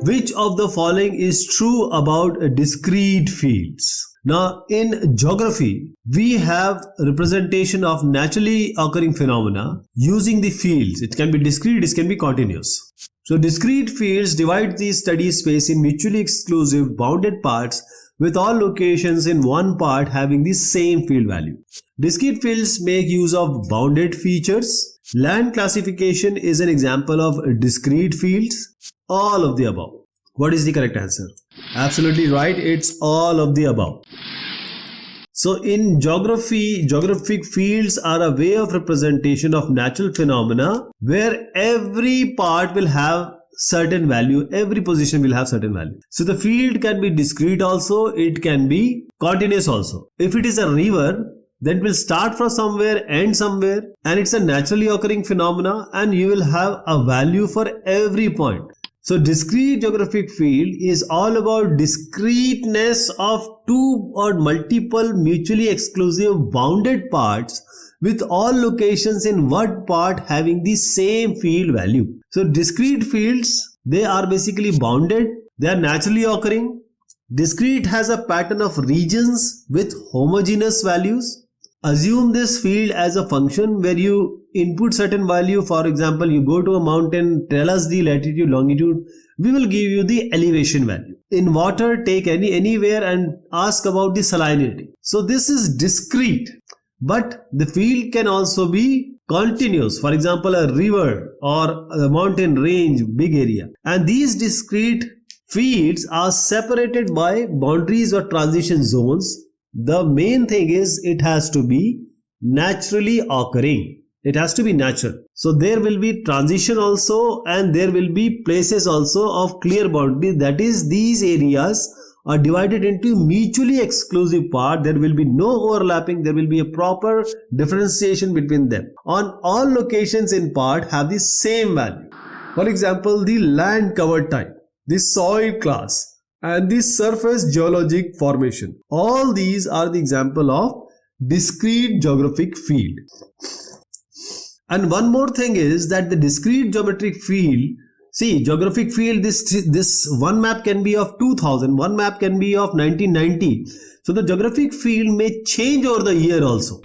Which of the following is true about discrete fields? Now, in geography, we have representation of naturally occurring phenomena using the fields. It can be discrete, it can be continuous. So, discrete fields divide the study space in mutually exclusive bounded parts with all locations in one part having the same field value. Discrete fields make use of bounded features. Land classification is an example of discrete fields. All of the above. What is the correct answer? Absolutely right, it's all of the above. So in geography, geographic fields are a way of representation of natural phenomena where every part will have certain value, every position will have certain value. So the field can be discrete also, it can be continuous also. If it is a river, then it will start from somewhere, end somewhere, and it's a naturally occurring phenomena and you will have a value for every point. So discrete geographic field is all about discreteness of two or multiple mutually exclusive bounded parts with all locations in one part having the same field value. So discrete fields, they are basically bounded, they are naturally occurring. Discrete has a pattern of regions with homogeneous values. Assume this field as a function where you input certain value. For example, you go to a mountain, tell us the latitude, longitude, we will give you the elevation value. In water, take anywhere and ask about the salinity. So this is discrete, but the field can also be continuous. For example, a river or a mountain range, big area. And these discrete fields are separated by boundaries or transition zones. The main thing is it has to be naturally occurring. It has to be natural. So there will be transition also and there will be places also of clear boundary. That is, these areas are divided into mutually exclusive part. There will be no overlapping. There will be a proper differentiation between them. On all locations in part have the same value. For example, the land cover type, the soil class, and the surface geologic formation. All these are the example of discrete geographic field. And one more thing is that the discrete geometric field, see, geographic field, this one map can be of 2000, one map can be of 1990. So the geographic field may change over the year also.